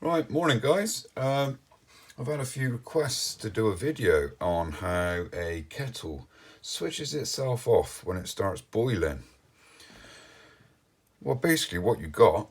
Right, morning guys. I've had a few requests to do a video on how a kettle switches itself off when it starts boiling. Well, basically what you got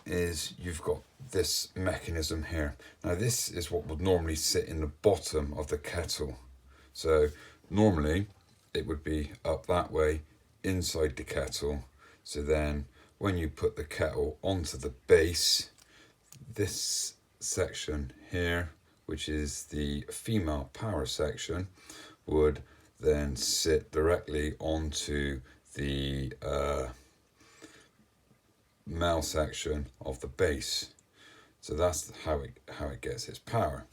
is you've got this mechanism here. Now this is what would normally sit in the bottom of the kettle. So normally it would be up that way inside the kettle. So then when you put the kettle onto the base, this section here, which is the female power section, would then sit directly onto the male section of the base. So that's how it gets its power.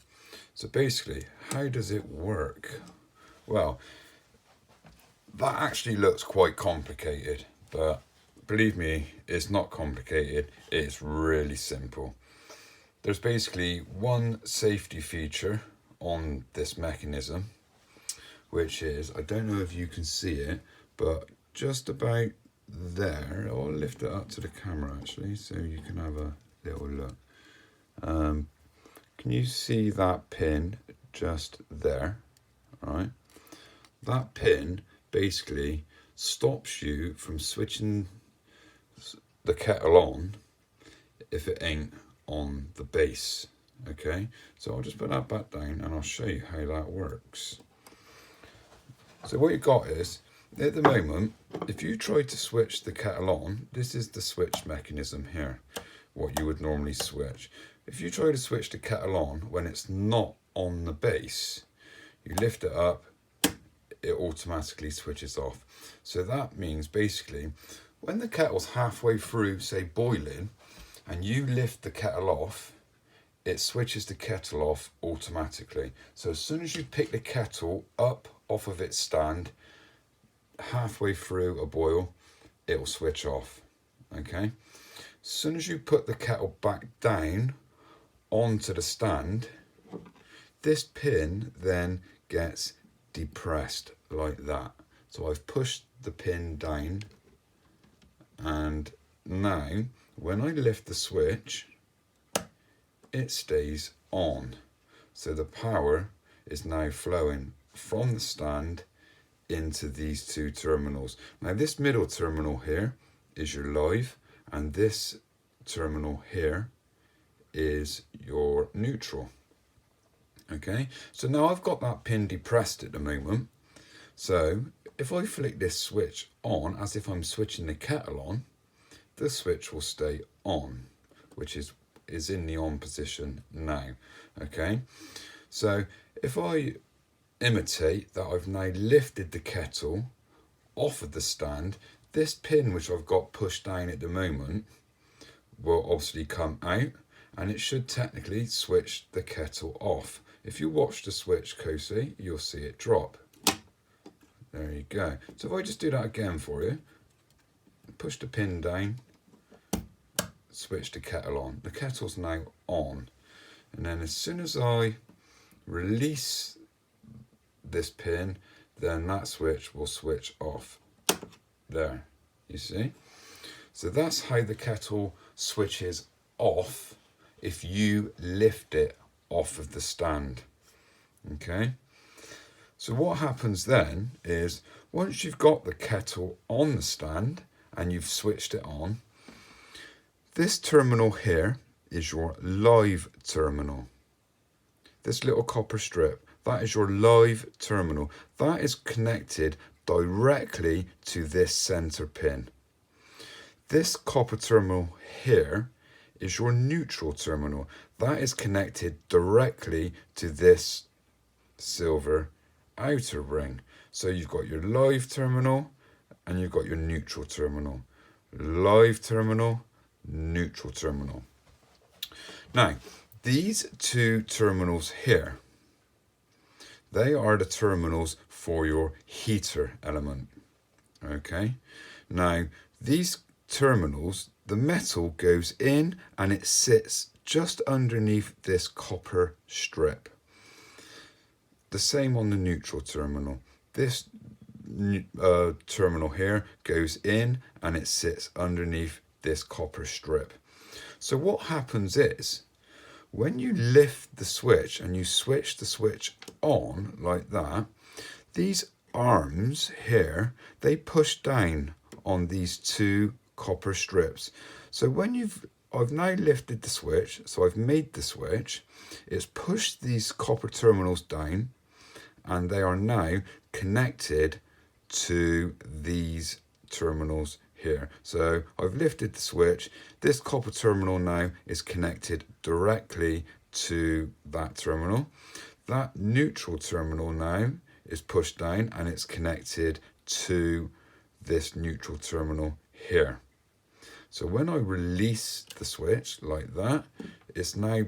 So basically, how does it work? Well, that actually looks quite complicated, but believe me, it's not complicated. It's really simple. There's basically one safety feature on this mechanism, which is, I don't know if you can see it, but just about there, I'll lift it up to the camera actually so you can have a little look. Can you see that pin just there? Right, that pin basically stops you from switching the kettle on if it ain't on the base. Okay, so I'll just put that back down and I'll show you how that works. So what you've got is, at the moment, if you try to switch the kettle on, this is the switch mechanism here, what you would normally switch. If you try to switch the kettle on when it's not on the base, you lift it up, it automatically switches off. So that means basically when the kettle's halfway through, say, boiling, and you lift the kettle off, it switches the kettle off automatically. So as soon as you pick the kettle up off of its stand, halfway through a boil, it'll switch off. Okay. As soon as you put the kettle back down onto the stand, this pin then gets depressed like that. So I've pushed the pin down, and now when I lift the switch, it stays on. So the power is now flowing from the stand into these two terminals. Now this middle terminal here is your live, and this terminal here is your neutral. Okay, so now I've got that pin depressed at the moment. So if I flick this switch on, as if I'm switching the kettle on, the switch will stay on, which is in the on position now. Okay, so if I imitate that I've now lifted the kettle off of the stand, this pin which I've got pushed down at the moment will obviously come out, and it should technically switch the kettle off. If you watch the switch closely, you'll see it drop. There you go. So if I just do that again for you, push the pin down, switch the kettle on. The kettle's now on. And then as soon as I release this pin, then that switch will switch off. There, you see? So that's how the kettle switches off if you lift it off of the stand. Okay? So what happens then is, once you've got the kettle on the stand and you've switched it on, this terminal here is your live terminal. This little copper strip, that is your live terminal. That is connected directly to this center pin. This copper terminal here is your neutral terminal. That is connected directly to this silver outer ring. So you've got your live terminal and you've got your neutral terminal. Live terminal, neutral terminal. Now, these two terminals here, they are the terminals for your heater element. Okay, now these terminals, the metal goes in and it sits just underneath this copper strip. The same on the neutral terminal. This terminal here goes in and it sits underneath this copper strip. So what happens is, when you lift the switch and you switch the switch on like that, these arms here, they push down on these two copper strips. So when I've now lifted the switch, so I've made the switch, it's pushed these copper terminals down, and they are now connected to these terminals here. So I've lifted the switch. This copper terminal now is connected directly to that terminal. That neutral terminal now is pushed down and it's connected to this neutral terminal here. So when I release the switch like that, it's now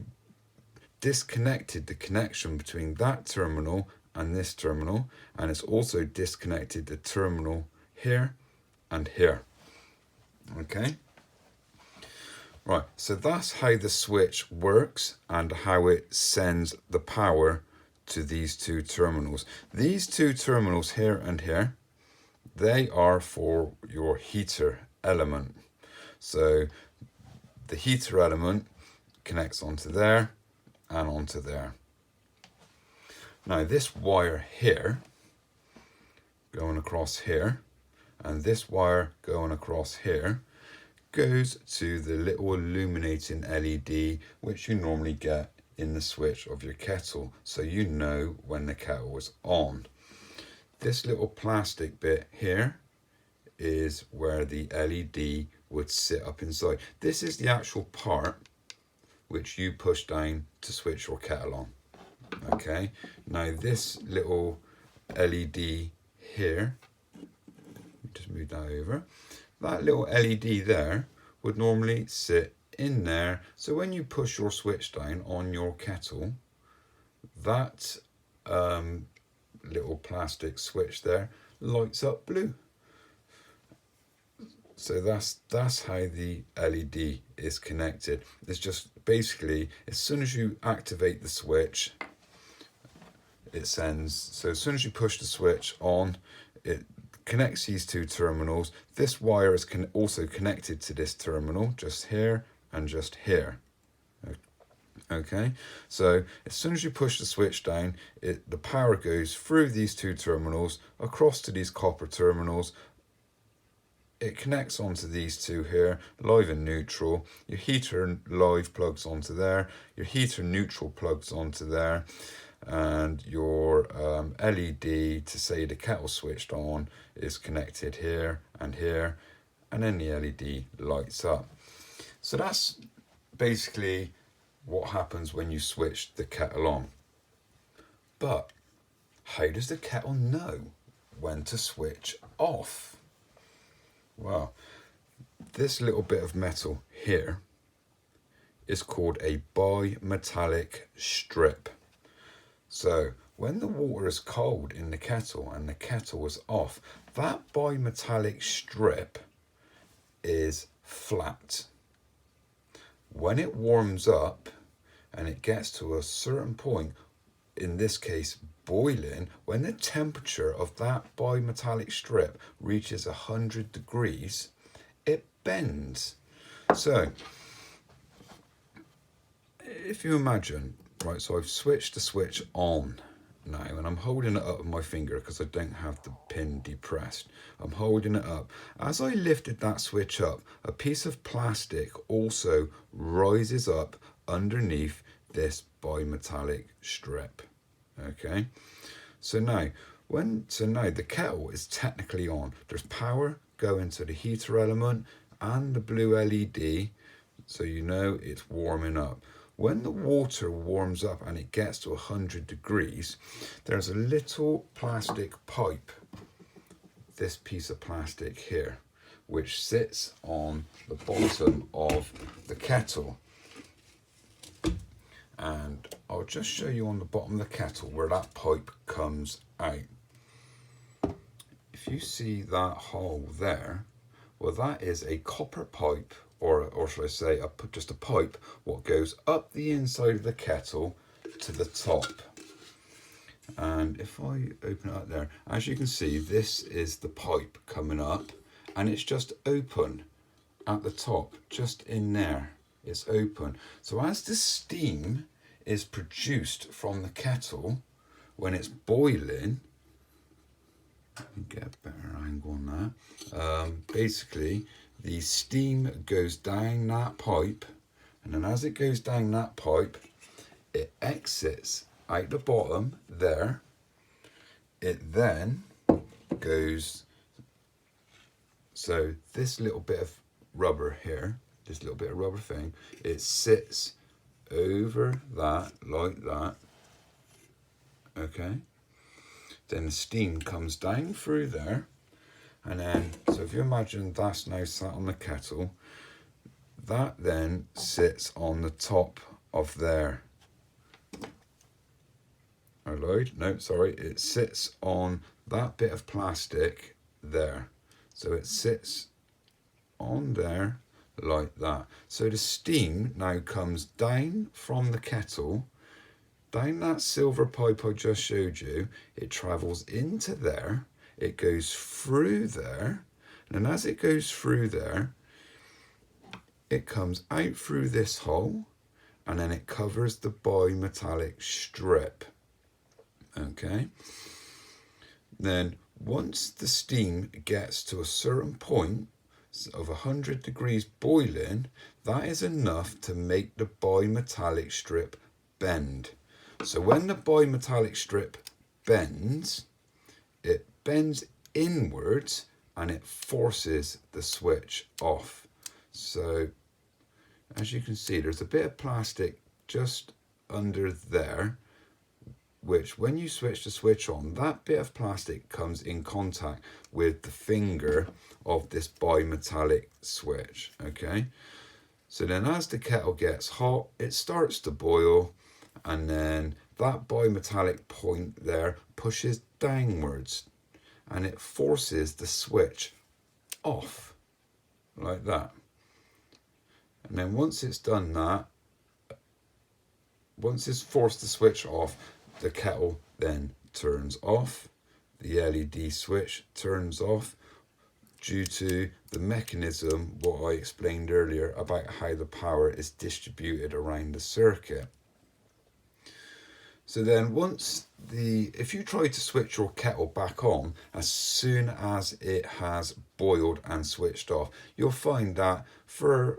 disconnected the connection between that terminal and this terminal, and it's also disconnected the terminal here and here. Okay, right, so that's how the switch works and how it sends the power to these two terminals. These two terminals here and here, they are for your heater element. So the heater element connects onto there and onto there. Now this wire here going across here and this wire going across here goes to the little illuminating LED which you normally get in the switch of your kettle, so you know when the kettle is on. This little plastic bit here is where the LED would sit up inside. This is the actual part which you push down to switch your kettle on. Okay, now this little LED here, just move that over, that little LED there would normally sit in there. So when you push your switch down on your kettle, that little plastic switch there lights up blue. So that's how the LED is connected. It's just basically, as soon as you activate the switch, it sends, so as soon as you push the switch on, it connects these two terminals. This wire is also connected to this terminal, just here and just here. Okay, so as soon as you push the switch down, the power goes through these two terminals, across to these copper terminals. It connects onto these two here, live and neutral. Your heater live plugs onto there, your heater neutral plugs onto there, and your LED to say the kettle switched on is connected here, and then the LED lights up. So that's basically what happens when you switch the kettle on. But how does the kettle know when to switch off? Well, this little bit of metal here is called a bimetallic strip. So when the water is cold in the kettle and the kettle is off, that bimetallic strip is flat. When it warms up and it gets to a certain point, in this case boiling, when the temperature of that bimetallic strip reaches 100 degrees, it bends. So if you imagine, right, so I've switched the switch on now and I'm holding it up with my finger because I don't have the pin depressed. I'm holding it up. As I lifted that switch up, a piece of plastic also rises up underneath this bimetallic strip. Okay, so now the kettle is technically on. There's power going to the heater element and the blue LED, so you know it's warming up. When the water warms up and it gets to 100 degrees, there's a little plastic pipe, this piece of plastic here, which sits on the bottom of the kettle. And I'll just show you on the bottom of the kettle where that pipe comes out. If you see that hole there, well, that is a copper pipe, or should I say just a pipe what goes up the inside of the kettle to the top. And if I open it up there, as you can see, this is the pipe coming up and it's just open at the top, just in there it's open. So as the steam is produced from the kettle when it's boiling, let me get a better angle on that. Basically, the steam goes down that pipe, and then as it goes down that pipe, it exits out the bottom there. It then goes, so this little bit of rubber here, this little bit of rubber thing, it sits over that like that, okay? Then the steam comes down through there, and then, so if you imagine that's now sat on the kettle, that then sits on the top of there. I lied, no, sorry, it sits on that bit of plastic there. So it sits on there like that. So the steam now comes down from the kettle, down that silver pipe I just showed you, it travels into there, it goes through there, and as it goes through there, it comes out through this hole, and then it covers the bimetallic strip. Okay, then once the steam gets to a certain point of 100 degrees boiling, that is enough to make the bimetallic strip bend. So when the bimetallic strip bends, it bends inwards and it forces the switch off. So as you can see, there's a bit of plastic just under there, which when you switch the switch on, that bit of plastic comes in contact with the finger of this bimetallic switch, okay? So then as the kettle gets hot, it starts to boil, and then that bimetallic point there pushes downwards, and it forces the switch off, like that. And then once it's done that, once it's forced the switch off, the kettle then turns off, the LED switch turns off due to the mechanism, what I explained earlier about how the power is distributed around the circuit. So then if you try to switch your kettle back on as soon as it has boiled and switched off, you'll find that for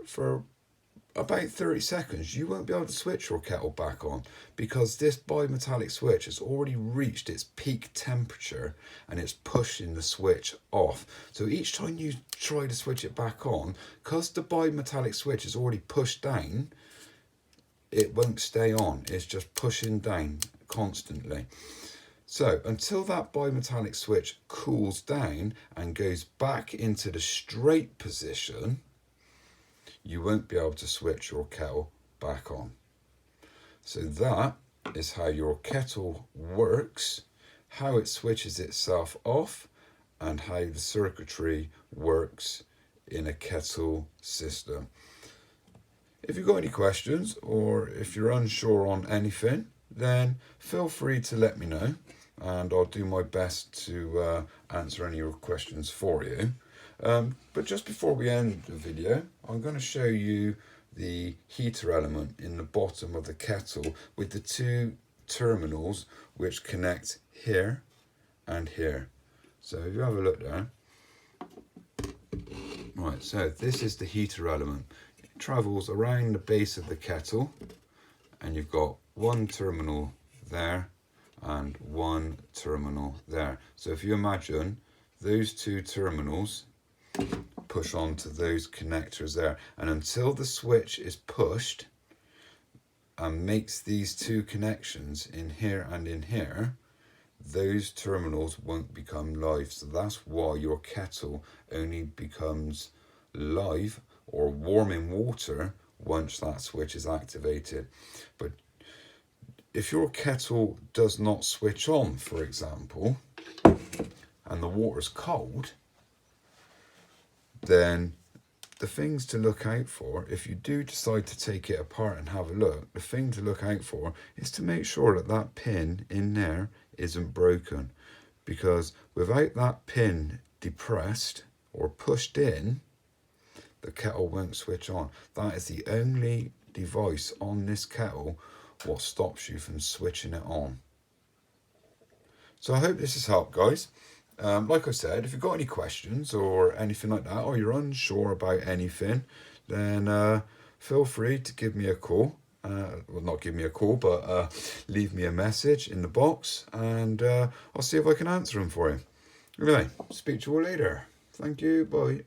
about 30 seconds, you won't be able to switch your kettle back on, because this bimetallic switch has already reached its peak temperature and it's pushing the switch off. So each time you try to switch it back on, because the bimetallic switch is already pushed down, it won't stay on. It's just pushing down constantly. So until that bimetallic switch cools down and goes back into the straight position, you won't be able to switch your kettle back on. So that is how your kettle works, how it switches itself off, and how the circuitry works in a kettle system. If you've got any questions, or if you're unsure on anything, then feel free to let me know, and I'll do my best to answer any of your questions for you. But just before we end the video, I'm going to show you the heater element in the bottom of the kettle with the two terminals which connect here and here. So if you have a look there. Right, so this is the heater element. It travels around the base of the kettle, and you've got one terminal there and one terminal there. So if you imagine those two terminals push onto those connectors there, and until the switch is pushed and makes these two connections in here and in here, those terminals won't become live. So that's why your kettle only becomes live or warm in water once that switch is activated. But if your kettle does not switch on, for example, and the water's cold, then the things to look out for, if you do decide to take it apart and have a look, the thing to look out for is to make sure that that pin in there isn't broken, because without that pin depressed or pushed in, the kettle won't switch on. That is the only device on this kettle what stops you from switching it on. So I hope this has helped, guys. Like I said, if you've got any questions or anything like that, or you're unsure about anything, then feel free to give me a call. Well, not give me a call, but leave me a message in the box, and I'll see if I can answer them for you. Anyway, speak to you all later. Thank you. Bye.